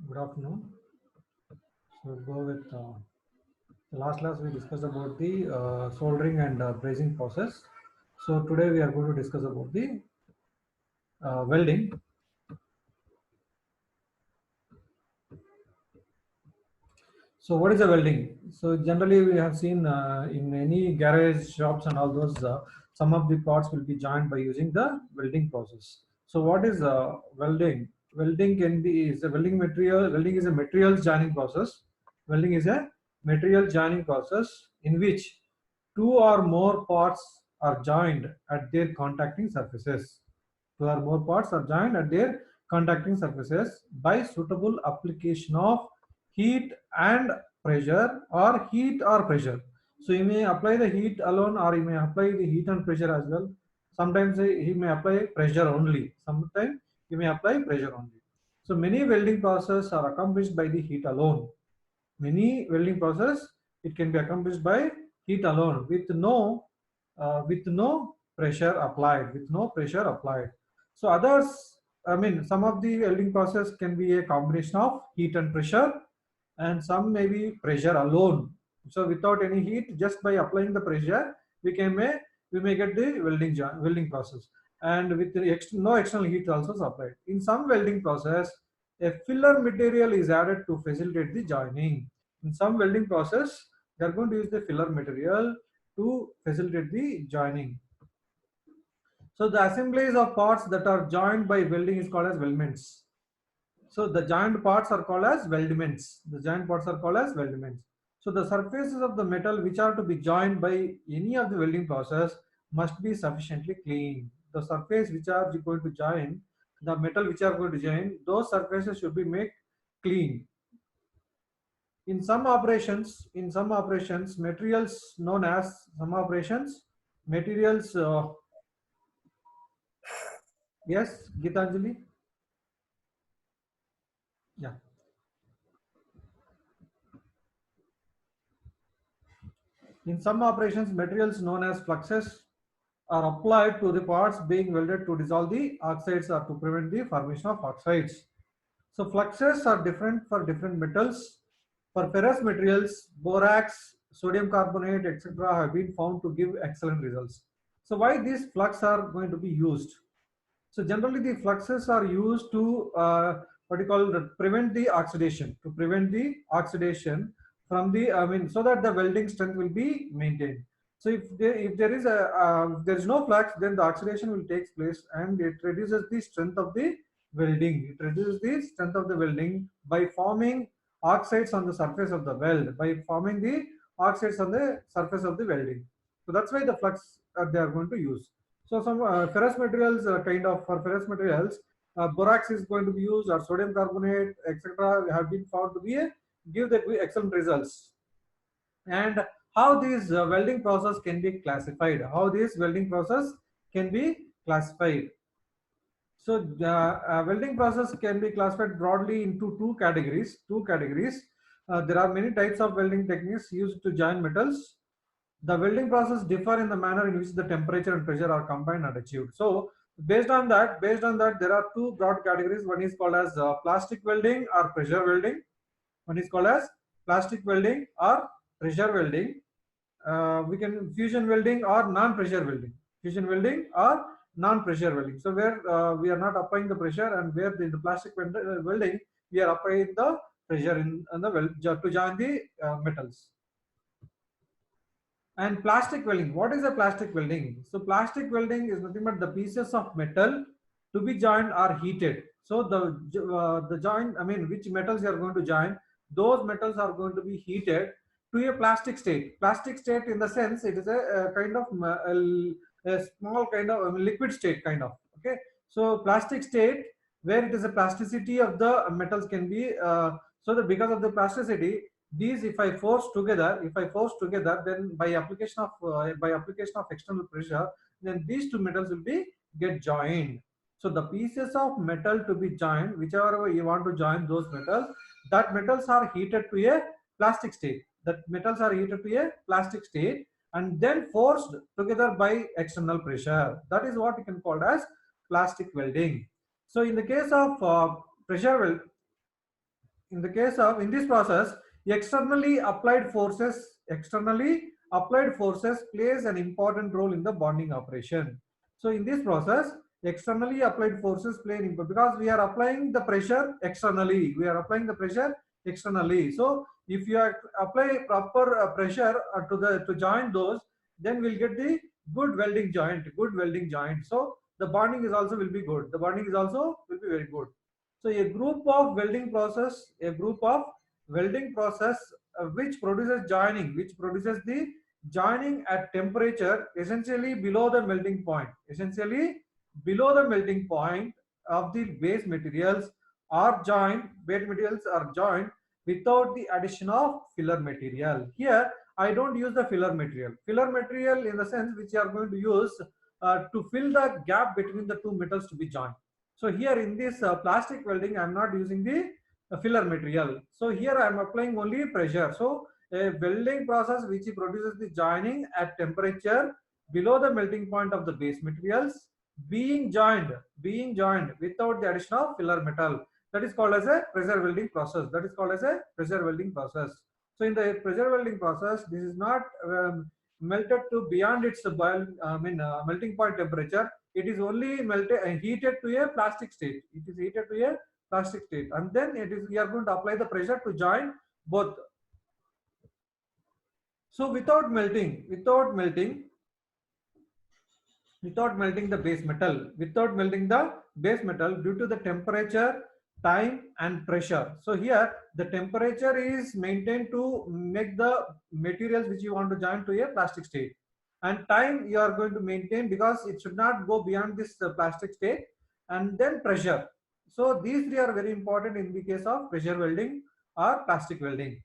Good afternoon. So we'll go with the last class we discussed about the soldering and brazing process. So today we are going to discuss about the welding. So what is a welding? So generally we have seen in any garage shops and all those some of the parts will be joined by using the welding process. So what is welding? Welding can be is a welding material. Welding is a materials joining process. Welding is a material joining process in which two or more parts are joined at their contacting surfaces. Two or more parts are joined at their contacting surfaces by suitable application of heat and pressure or heat or pressure. So you may apply the heat alone or you may apply the heat and pressure as well. Sometimes he may apply pressure only. Sometimes you may apply pressure only. So many welding processes are accomplished by the heat alone. Many welding process it can be accomplished by heat alone with no pressure applied. With no pressure applied. So others, I mean, some of the welding process can be a combination of heat and pressure, and some may be pressure alone. So without any heat, just by applying the pressure, we may get the welding process, and with the no external heat also supplied. In some welding process, a filler material is added to facilitate the joining. In some welding process, they are going to use the filler material to facilitate the joining. So the assemblies of parts that are joined by welding is called as weldments. So the joined parts are called as weldments. The joined parts are called as weldments. So the surfaces of the metal which are to be joined by any of the welding process must be sufficiently clean. The surface which are going to join, the metal which are going to join, those surfaces should be made clean. In some operations, materials known as some operations, materials. Yes, Gitanjali. Yeah. In some operations, materials known as fluxes are applied to the parts being welded to dissolve the oxides or to prevent the formation of oxides. So fluxes are different for different metals. For ferrous materials, borax, sodium carbonate, etc. have been found to give excellent results. So why these flux are going to be used? So generally the fluxes are used to what you call prevent the oxidation, from the so that the welding strength will be maintained. So if there is a if there is no flux, then the oxidation will take place and it reduces the strength of the welding. It reduces the strength of the welding by forming oxides on the surface of the weld, by forming the oxides on the surface of the welding. So that's why the flux they are going to use. So some ferrous materials, for ferrous materials, borax is going to be used or sodium carbonate, etc. have been found to be give the excellent results. And how these welding process can be classified? How this welding process can be classified? So the welding process can be classified broadly into two categories. There are many types of welding techniques used to join metals. The welding process differ in the manner in which the temperature and pressure are combined and achieved. So based on that, there are two broad categories. One is called as plastic welding or pressure welding. One is called as plastic welding or pressure welding. We can fusion welding or non-pressure welding. Fusion welding or non-pressure welding. So where we are not applying the pressure, and where in the plastic welding we are applying the pressure in the weld to join the metals. And plastic welding. What is a plastic welding? So plastic welding is nothing but the pieces of metal to be joined are heated. So the joint, I mean, which metals you are going to join, those metals are going to be heated to a plastic state. Plastic state in the sense it is a kind of a small kind of liquid state kind of. Okay. So plastic state where it is a plasticity of the metals can be so that because of the plasticity these if I force together, then by application of external pressure, then these two metals will be get joined. So the pieces of metal to be joined, whichever you want to join those metals, that metals are heated to a plastic state. That metals are heated to a plastic state and then forced together by external pressure. That is what you can call as plastic welding. So in the case of pressure weld, in this process, externally applied forces plays an important role in the bonding operation. So in this process, externally applied forces play an important, because we are applying the pressure externally. So if you apply proper pressure to join those, then we'll get the good welding joint. So the bonding is also will be good. The bonding is also will be very good. So a group of welding process which produces the joining at temperature essentially below the melting point of the base materials are joined without the addition of filler material. Here I don't use the filler material in the sense which you are going to use to fill the gap between the two metals to be joined. So here in this plastic welding, I am not using the filler material. So here I am applying only pressure. So a welding process which produces the joining at temperature below the melting point of the base materials being joined without the addition of filler metal. That is called as a pressure welding process. So in the pressure welding process, this is not melted to beyond its melting point temperature. It is only heated to a plastic state. And then we are going to apply the pressure to join both. So without melting the base metal due to the temperature, time and pressure. So here the temperature is maintained to make the materials which you want to join to a plastic state, and time you are going to maintain because it should not go beyond this plastic state, and then pressure. So these three are very important in the case of pressure welding or plastic welding.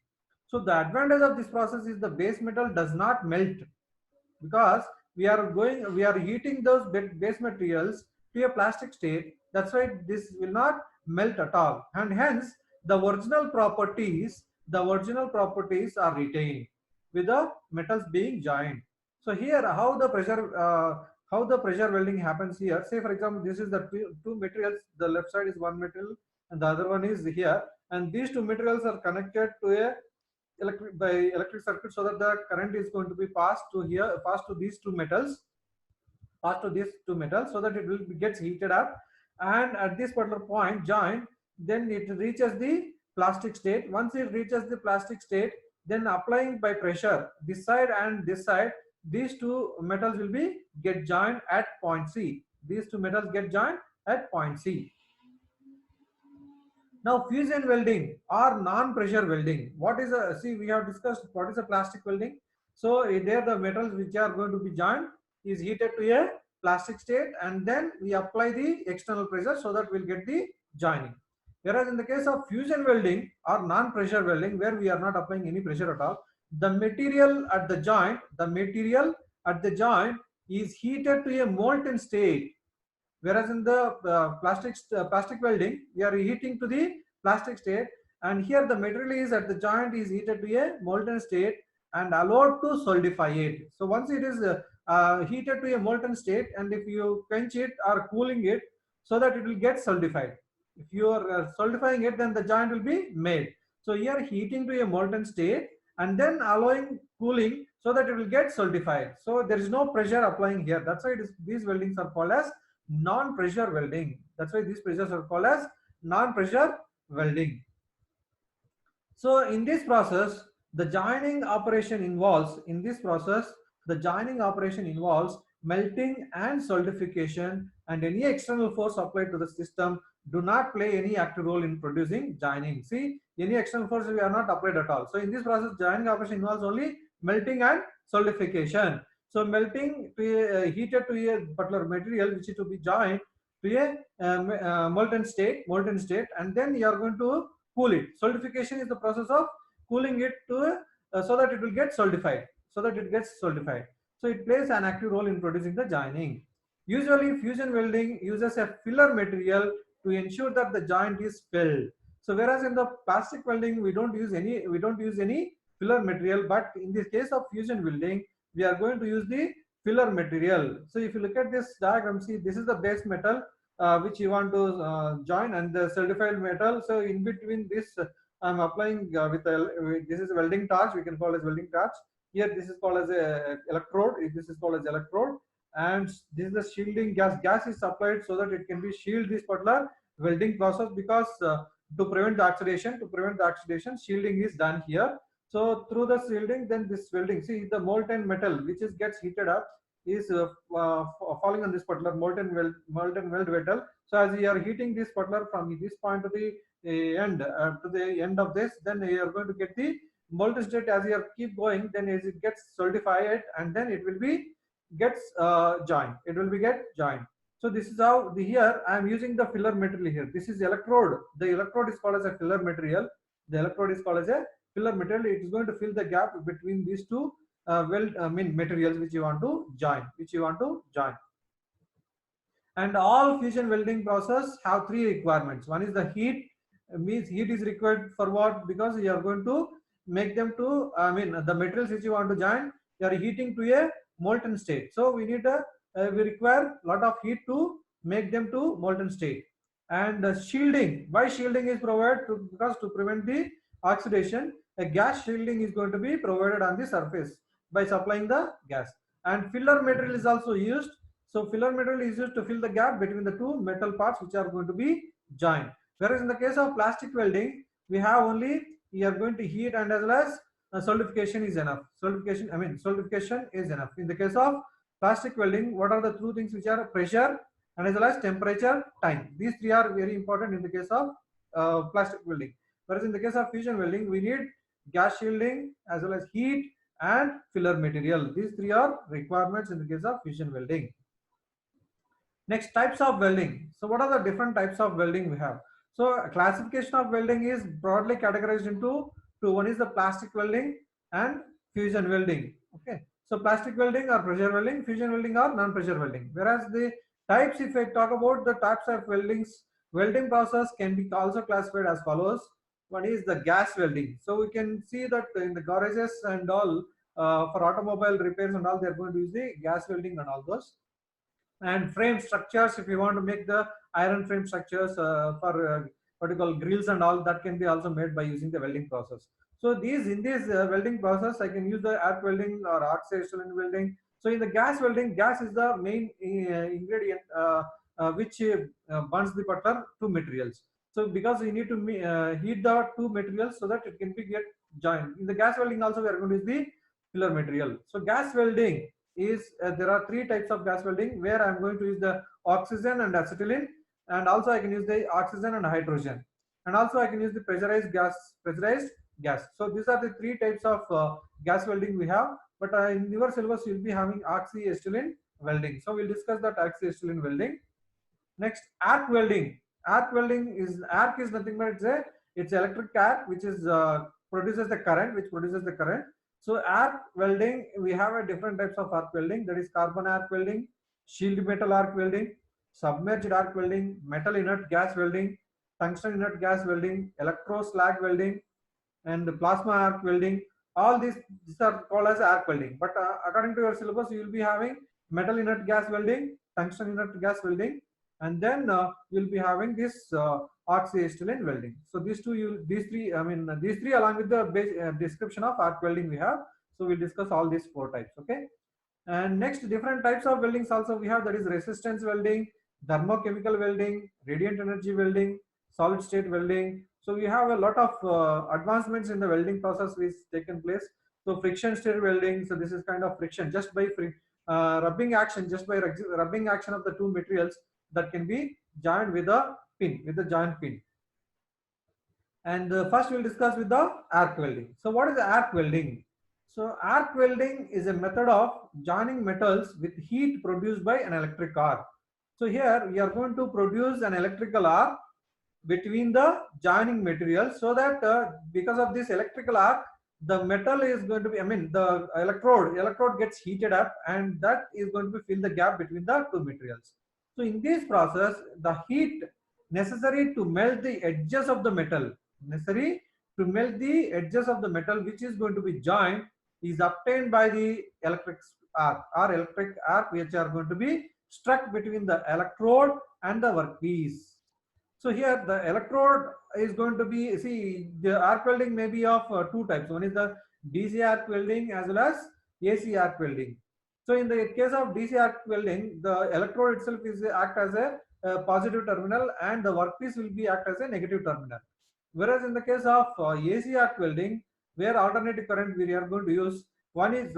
So the advantage of this process is the base metal does not melt, because we are heating those base materials to a plastic state. That's why this will not melt at all, and hence the original properties are retained with the metals being joined. So here how the pressure welding happens here. Say for example, this is the two materials. The left side is one metal and the other one is here, and these two materials are connected to a electric circuit, so that the current is going to be passed to these two metals, so that it will gets heated up, and at this particular point join, then it reaches the plastic state. Once it reaches the plastic state, then applying by pressure this side and this side, these two metals will be get joined at point C. Now fusion welding or non-pressure welding. What is a see we have discussed what is a plastic welding. So there the metals which are going to be joined is heated to a plastic state, and then we apply the external pressure so that we'll get the joining. Whereas in the case of fusion welding or non-pressure welding, where we are not applying any pressure at all, the material at the joint is heated to a molten state. Whereas in the plastic welding, we are heating to the plastic state, and here the material is at the joint is heated to a molten state and allowed to solidify it. So once it is heated to a molten state, and if you quench it or cooling it, so that it will get solidified. If you are solidifying it, then the joint will be made. So here heating to a molten state and then allowing cooling so that it will get solidified. So there is no pressure applying here. That's why these weldings are called as non-pressure welding. That's why these pressures are called as non-pressure welding. So in this process, the joining operation involves melting and solidification, and any external force applied to the system do not play any active role in producing joining. See, any external force we are not applied at all. So in this process, joining operation involves only melting and solidification. So melting to heated to a particular material which is to be joined to a molten state, and then you are going to cool it. Solidification is the process of cooling it to so that it will get solidified. So it plays an active role in producing the joining. Usually, fusion welding uses a filler material to ensure that the joint is filled. So whereas in the plastic welding we don't use any filler material, but in this case of fusion welding we are going to use the filler material. So if you look at this diagram, see this is the base metal which you want to join, and the solidified metal. So in between this I'm applying this is a welding torch. We can call as welding torch. Here this is called as a electrode. This is called as electrode, and this is the shielding gas. Gas is supplied so that it can be shield this particular welding process, because to prevent the oxidation, shielding is done here. So through the shielding, then this welding, see the molten metal which is gets heated up is falling on this particular molten weld metal. So as you are heating this particular from this point to the end of this, then you are going to get the molten state. As you keep going, then as it gets solidified, and then it will be gets joined. It will be get joined. So this is how here I am using the filler material here. This is electrode. The electrode is called as a filler material. The electrode is called as a filler material. It is going to fill the gap between these two materials which you want to join. And all fusion welding process have three requirements. One is the heat. Means heat is required for what? Because you are going to make them to the materials which you want to join, you are heating to a molten state. So we we require a lot of heat to make them to molten state. And shielding, why shielding is provided? Because to prevent the oxidation, a gas shielding is going to be provided on the surface by supplying the gas. And filler material is also used. So filler material is used to fill the gap between the two metal parts which are going to be joined. Whereas in the case of plastic welding, we have only, we are going to heat, and as well as solidification is enough. Solidification is enough. In the case of plastic welding, what are the two things which are? Pressure and as well as temperature, time. These three are very important in the case of plastic welding. Whereas in the case of fusion welding, we need gas shielding as well as heat and filler material. These three are requirements in the case of fusion welding. Next, types of welding. So what are the different types of welding we have? So classification of welding is broadly categorized into two. One is the plastic welding and fusion welding. Okay. So plastic welding or pressure welding, fusion welding or non-pressure welding. Whereas the types, if I talk about the types of welding process can be also classified as follows. One is the gas welding. So we can see that in the garages and all, for automobile repairs and all, they are going to use the gas welding and all those. And frame structures, if you want to make the iron frame structures for what you call grills and all, that can be also made by using the welding process. So in this welding process, I can use the arc welding or arc acetylene welding. So in the gas welding, gas is the main ingredient which burns the particular two materials. So because you need to heat the two materials so that it can be get joined. In the gas welding also, we are going to use the filler material. So gas welding is there are three types of gas welding, where I am going to use the oxygen and acetylene, and also I can use the oxygen and hydrogen, and also I can use the pressurized gas. So these are the three types of gas welding we have. But in your syllabus you will be having oxyacetylene welding. So we'll discuss that oxyacetylene welding. Next, arc welding. Arc is nothing but it's electric arc which is produces the current. So arc welding, we have a different types of arc welding, that is carbon arc welding, shield metal arc welding, submerged arc welding, metal inert gas welding, tungsten inert gas welding, electro slag welding, and plasma arc welding. All these are called as arc welding. But according to your syllabus, you will be having metal inert gas welding, tungsten inert gas welding, and then you'll be having this oxyacetylene welding. So these three along with the description of arc welding we have. So we'll discuss all these four types. Okay. And next, different types of weldings also we have, that is resistance welding, thermochemical welding, radiant energy welding, solid state welding. So we have a lot of advancements in the welding process which taken place. So friction stir welding. So this is kind of friction just by rubbing action, rubbing action of the two materials that can be joined with a pin, with the joint pin. And first we'll discuss with the arc welding. So what is arc welding? So arc welding is a method of joining metals with heat produced by an electric arc. So here we are going to produce an electrical arc between the joining materials, so that because of this electrical arc, the metal is going to be, the electrode gets heated up, and that is going to fill the gap between the two materials. So in this process, the heat necessary to melt the edges of the metal, which is going to be joined, is obtained by the electric arc which are going to be struck between the electrode and the workpiece. So here the electrode is going to be, see, the arc welding may be of two types. One is the DC arc welding as well as AC arc welding. So in the case of DC arc welding, the electrode itself is act as a positive terminal and the workpiece will be act as a negative terminal. Whereas in the case of AC arc welding, where alternating current we are going to use, one is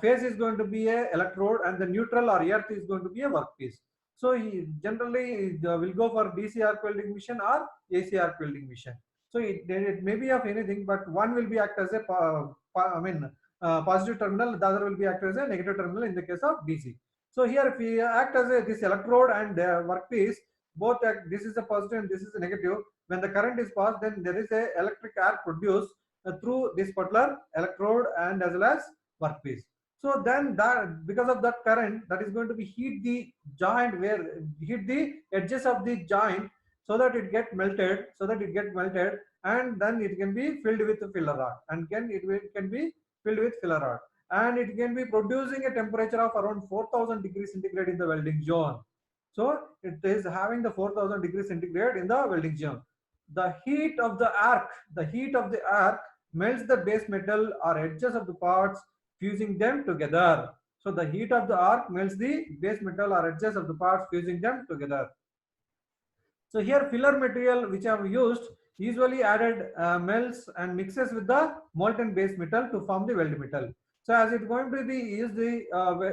phase is going to be a electrode and the neutral or earth is going to be a workpiece. So he generally will go for DC arc welding mission or AC arc welding mission. So it may be of anything, but one will be act as a positive terminal, the other will be act as a negative terminal in the case of DC. So here if we act as this electrode and workpiece, both act, this is a positive and this is a negative. When the current is passed, then there is a electric arc produced through this particular electrode and as well as workpiece. So then that, because of that current, that is going to be heat the joint, where heat the edges of the joint so that it get melted, and then it can be filled with filler rod, and can be filled with filler rod, and it can be producing a temperature of around 4000 degrees centigrade in the welding zone. So it is having the 4000 degrees centigrade in the welding zone. The heat of the arc melts the base metal or edges of the parts, fusing them together. So the heat of the arc melts the base metal or edges of the parts, fusing them together. So here filler material which I have used usually added melts and mixes with the molten base metal to form the weld metal. So as it's going to be used the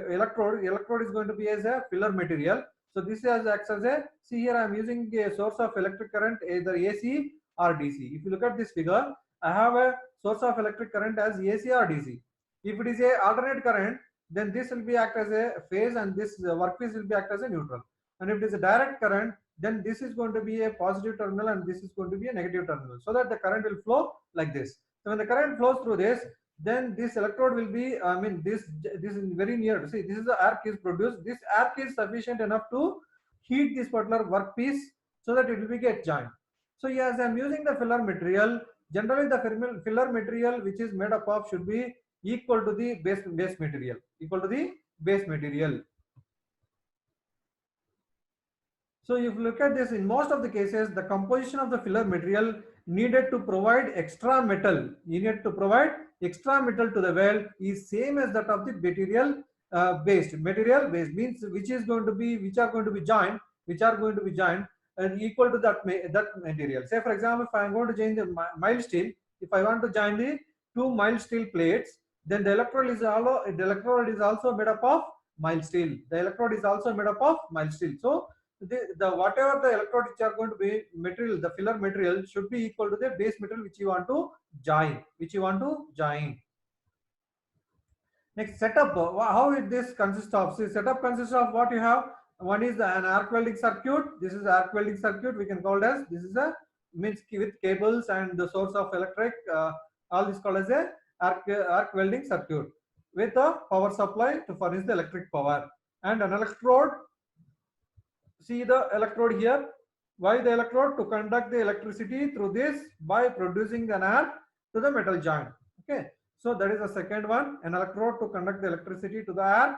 electrode is going to be as a filler material. So this acts as a, see here I am using a source of electric current either AC or DC. If you look at this figure, I have a source of electric current as AC or DC. If it is a alternate current, then this will be act as a phase and this workpiece will be act as a neutral. And if it is a direct current, then this is going to be a positive terminal and this is going to be a negative terminal, so that the current will flow like this. So when the current flows through this, then this electrode will be, this is very near. See, this is the arc is produced. This arc is sufficient enough to heat this particular workpiece so that it will be get joined. So yes, I am using the filler material. Generally, the filler material which is made up of should be equal to the base material. So if you look at this, in most of the cases, the composition of the filler material needed to provide extra metal, to the weld is same as that of the material based. Material based means which are going to be joined, and equal to that material. Say for example, if I am going to join the mild steel, if I want to join the two mild steel plates, then the electrode is also made up of mild steel. So the whatever the electrode which are going to be material, the filler material should be equal to the base material which you want to join. Next, setup. How this consists of? See, setup consists of what you have. One is an arc welding circuit. This is arc welding circuit. We can call it as, this is a means with cables and the source of electric. All this called as a arc welding circuit with a power supply to furnish the electric power, and an electrode. See the electrode here. Why the electrode? To conduct the electricity through this by producing an arc to the metal joint. Okay. So that is the second one, an electrode to conduct the electricity to the arc.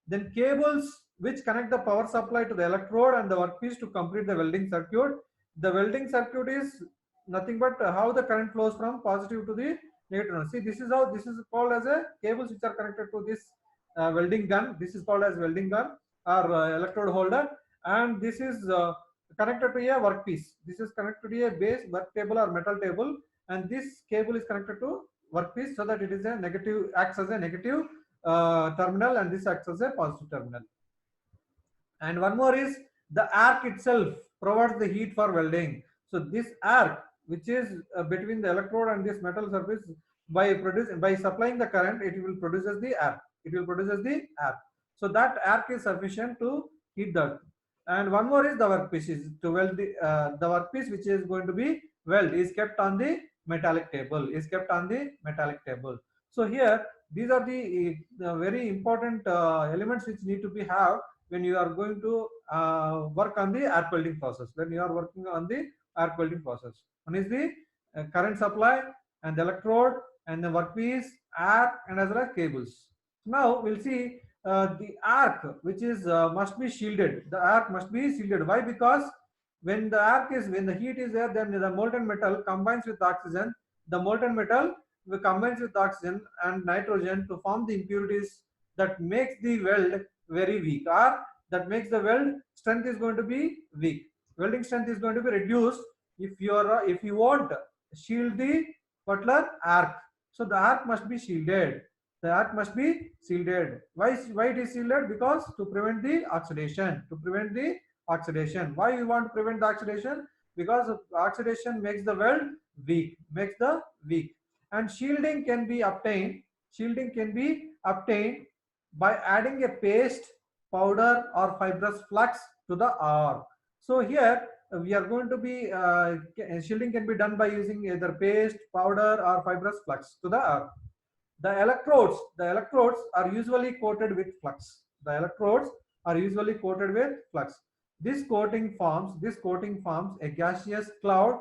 Then cables which connect the power supply to the electrode and the workpiece to complete the welding circuit. The welding circuit is nothing but how the current flows from positive to the negative. See, this is called as a cables which are connected to this welding gun. This is called as welding gun or electrode holder, and this is connected to a workpiece. This is connected to a base work table or metal table, and this cable is connected to workpiece so that it is a negative, acts as a negative terminal, and this acts as a positive terminal. And one more is the arc itself provides the heat for welding. So this arc which is between the electrode and this metal surface, by supplying the current, it will produces the arc. So that arc is sufficient to heat that. And one more is the workpiece. Is to weld the workpiece which is going to be weld is kept on the metallic table. So here these are the very important elements which need to be have when you are going to work on the arc welding process. One is the current supply and the electrode and the workpiece, arc, and as well as cables. Now we'll see the arc which is must be shielded. The arc must be shielded. Why? Because when the heat is there, then the molten metal combines with oxygen. The molten metal combines with oxygen and nitrogen to form the impurities that makes the weld very weak, or that makes the weld strength is going to be weak. Welding strength is going to be reduced if you want shield the particular arc. So the arc must be shielded. The arc must be shielded. Why it is shielded? Because to prevent the oxidation. To prevent the oxidation. Why we want to prevent the oxidation? Because oxidation makes the weld weak. Makes the weak. And shielding can be obtained. Shielding can be obtained by adding a paste, powder, or fibrous flux to the ore. So here we are going to be shielding can be done by using either paste, powder, or fibrous flux to the ore. The electrodes are usually coated with flux. The electrodes are usually coated with flux. This coating forms a gaseous cloud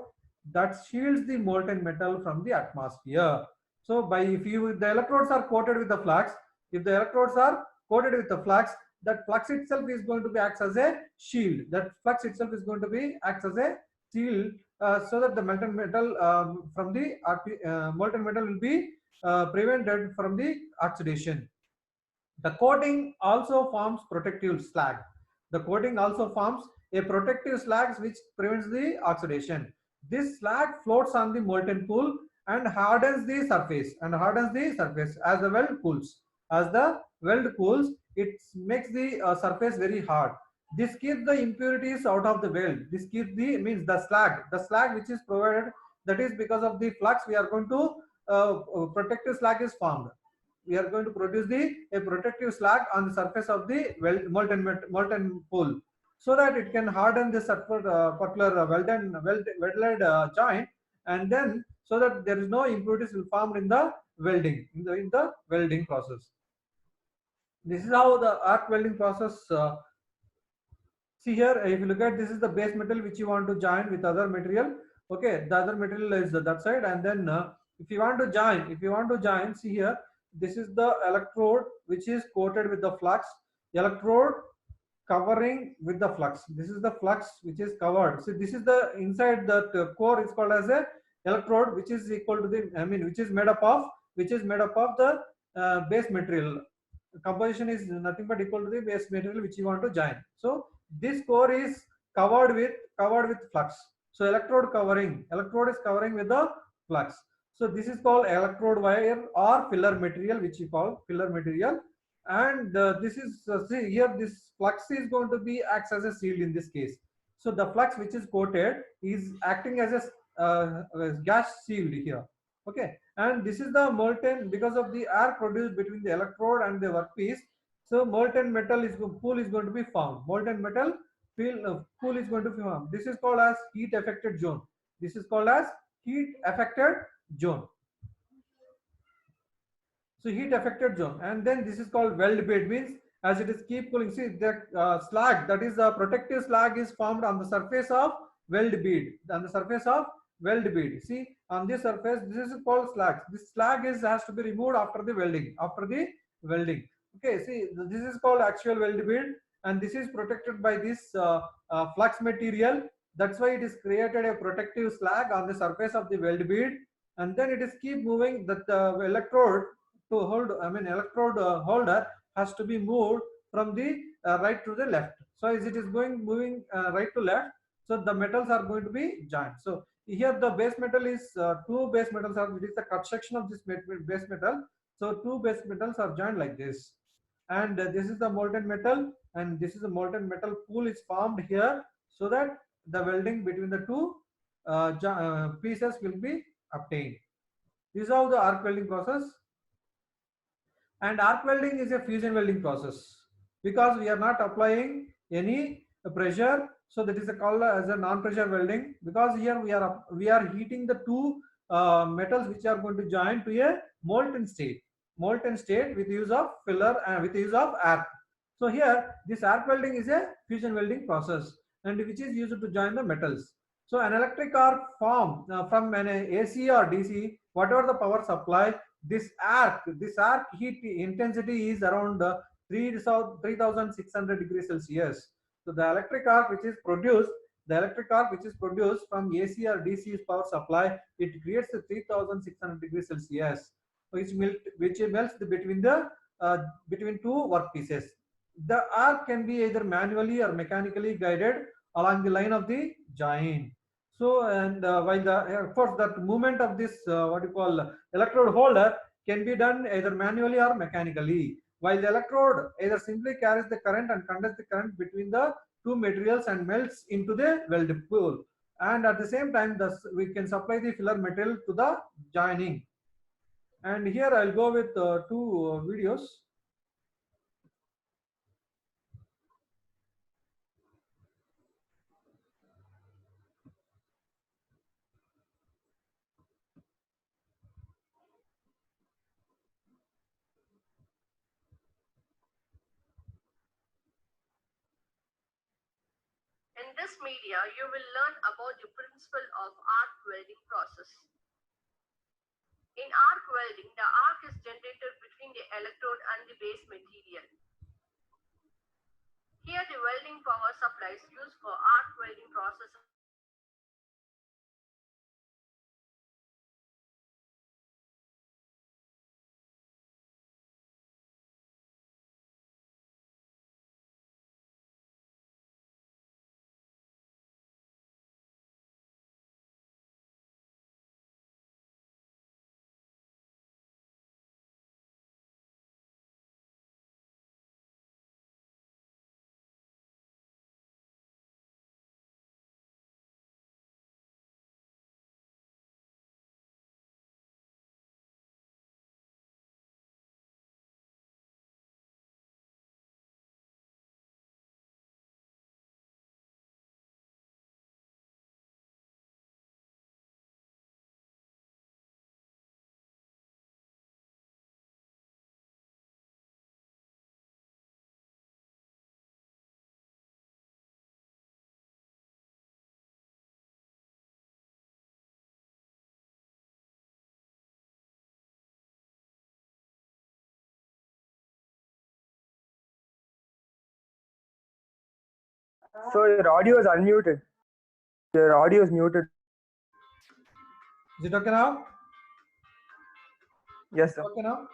that shields the molten metal from the atmosphere. So by if you the electrodes are coated with the flux, if the electrodes are coated with the flux, that flux itself is going to be acts as a shield. That flux itself is going to be acts as a shield, so that the molten metal from the molten metal will be prevented from the oxidation. The coating also forms protective slag. The coating also forms a protective slag which prevents the oxidation. This slag floats on the molten pool and hardens the surface as the weld cools. As the weld cools, it makes the surface very hard. This keeps the impurities out of the weld. This keeps the slag which is provided. That is because of the flux we are going to protective slag is formed. We are going to produce a protective slag on the surface of the molten pool, so that it can harden this particular welded joint, and then so that there is no impurities will form in the welding process. This is how the arc welding process. See here, if you look at, this is the base metal which you want to join with other material. Okay, the other material is that side, and then if you want to join, see here, this is the electrode which is coated with the flux. Electrode covering with the flux. This is the flux which is covered. So this is the inside that core is called as a electrode, which is equal to the which is made up of the base material. Composition is nothing but equal to the base material which you want to join. So this core is covered with flux. So electrode is covering with the flux. So this is called electrode wire or filler material, which you call filler material. And this is see here, this flux is going to be acts as a shield in this case. So the flux which is coated is acting as a gas shield here. Okay, and this is the molten, because of the air produced between the electrode and the workpiece. So molten metal pool is going to be formed. Molten metal pool is going to be formed. This is called as heat affected zone. This is called as heat affected zone. So heat affected zone, and then this is called weld bead, means as it is keep cooling. See the slag, that is the protective slag, is formed on the surface of weld bead. On the surface of weld bead, see on this surface, this is called slag. This slag has to be removed after the welding. Okay, see this is called actual weld bead, and this is protected by this flux material. That's why it is created a protective slag on the surface of the weld bead, and then it is keep moving. That electrode to hold, electrode holder has to be moved from the right to the left. So as it is moving right to left, so the metals are going to be joined. So here the base metal is two base metals are, it is the cut section of this base metal. So two base metals are joined like this, and this is the molten metal, and this is the molten metal pool is formed here, so that the welding between the two pieces will be obtained. This is how the arc welding process. And arc welding is a fusion welding process, because we are not applying any pressure. So that is called as a non-pressure welding, because here we are heating the two metals which are going to join to a molten state with use of filler and with use of arc. So here this arc welding is a fusion welding process, and which is used to join the metals. So an electric arc formed from an AC or DC, whatever the power supply, this arc heat intensity is around 3600 degrees Celsius. So the electric arc which is produced, The electric arc which is produced from AC or DC power supply, it creates a 3600 degrees Celsius, which melts between the between two workpieces. The arc can be either manually or mechanically guided along the line of the joint. So, and while the of course that movement of this what you call electrode holder can be done either manually or mechanically, while the electrode either simply carries the current and conducts the current between the two materials and melts into the weld pool, and at the same time thus we can supply the filler material to the joining. And here I'll go with two videos. In this media, you will learn about the principle of arc welding process. In arc welding, the arc is generated between the electrode and the base material. Here, the welding power supply is used for arc welding process. So your audio is unmuted. Your audio is muted. Is it okay now? Yes, sir. Okay now?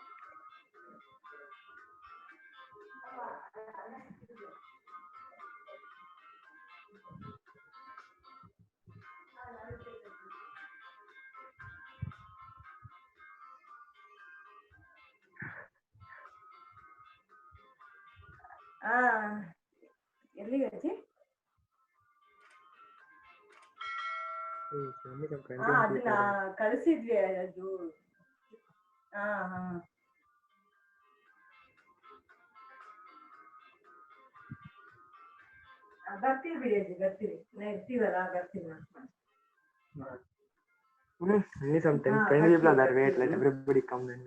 ಎಲ್ಲಿಗೆ ಹಚ್ಚಿ ಅದನ್ನ ಕಳಿಸಿದ್ವಿ ಅದು ಹಾ ಹಾ ಬರ್ತೀವಿ ಬಿಡಿ ಅಜ್ಜಿ ಬರ್ತೀವಿ ನಾ ಇರ್ತೀವಲ್ಲ ಬರ್ತೀವಿ We need some 10-20 people are there. Wait, let everybody come then.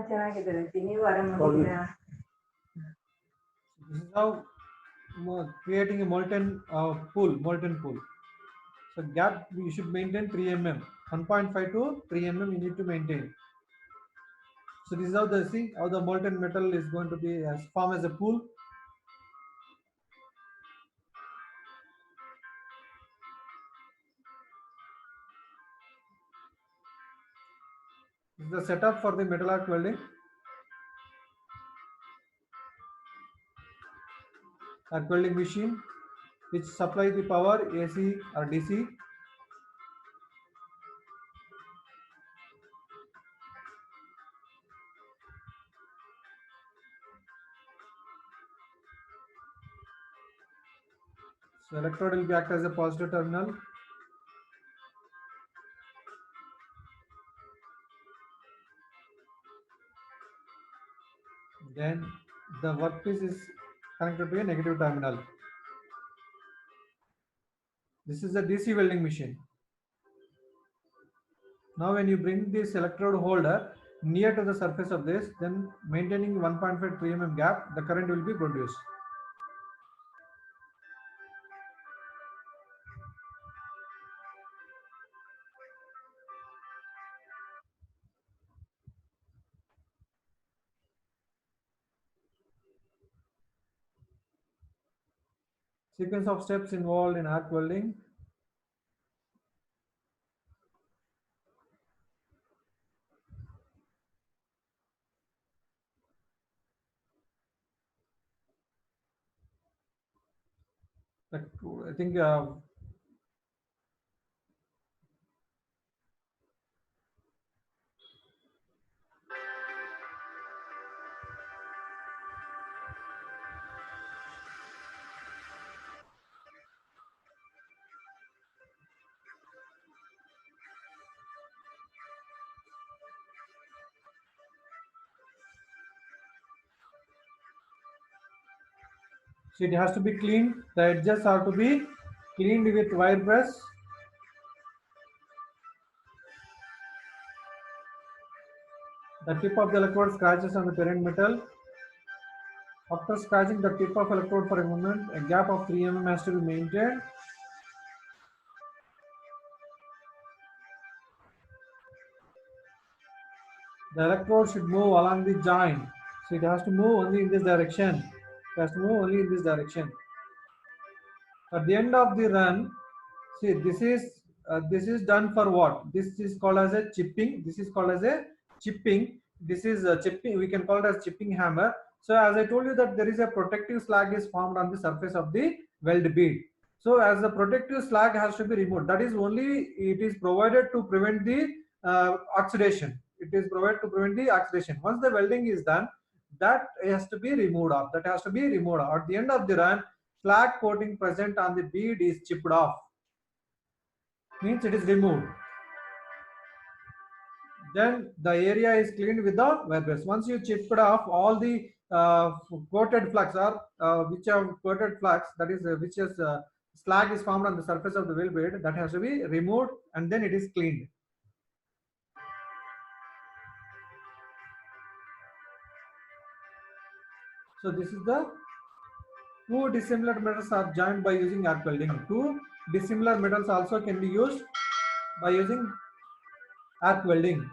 ಚೆನ್ನಾಗಿದ್ದಾರೆ ಅಜ್ಜಿ ನೀವು ಆರಾಮಾಗಿದ್ದೀರಾ This is how creating a molten pool. So gap you should maintain 3 mm, 1.5 to 3 mm you need to maintain. So this is how how the molten metal is going to be as form as a pool. This is the setup for the metal arc welding. Arc welding machine which supply the power AC or DC. So electrode will be act as a positive terminal. Then the workpiece is connected to a negative terminal. This is a DC welding machine. Now when you bring this electrode holder near to the surface of this, then maintaining 1.5 3 mm gap, the current will be produced. Sequence of steps involved in arc welding. I think so it has to be cleaned. The edges are to be cleaned with wire brush. The tip of the electrode scratches on the parent metal. After scratching the tip of electrode for a moment, a gap of 3 mm has to be maintained. The electrode should move along the joint. So it has to move only in this direction. It has to move only in this direction. At the end of the run, see this is done for what? This is called as a chipping. This is called as a chipping. This is a chipping. We can call it as chipping hammer. So as I told you that there is a protective slag is formed on the surface of the weld bead. So as the protective slag has to be removed, that is only it is provided to prevent the oxidation. It is provided to prevent the oxidation. Once the welding is done, that has to be removed off. That has to be removed off. At the end of the run, slag coating present on the bead is chipped off. Means it is removed. Then the area is cleaned with the wire brush. Once you chipped off all the coated flux or which have coated flux, that is which is slag is formed on the surface of the weld bead, that has to be removed and then it is cleaned. So this is the two dissimilar metals are joined by using arc welding. Two dissimilar metals also can be used by using arc welding.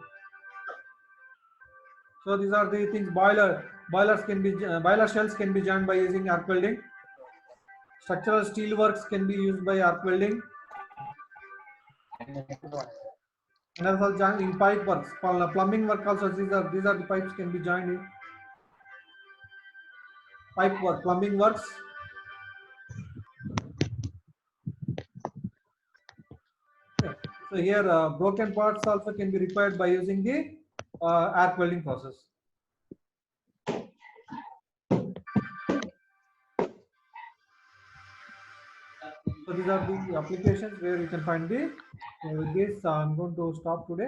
So these are the things. Boilers can be boiler shells can be joined by using arc welding. Structural steel works can be used by arc welding. And also joined in pipe works. Plumbing work also these are the pipes can be joined in pipe work, plumbing works. Okay. So here broken parts also can be repaired by using the arc welding process. So these are the applications where you can find the. With this, I'm going to stop today.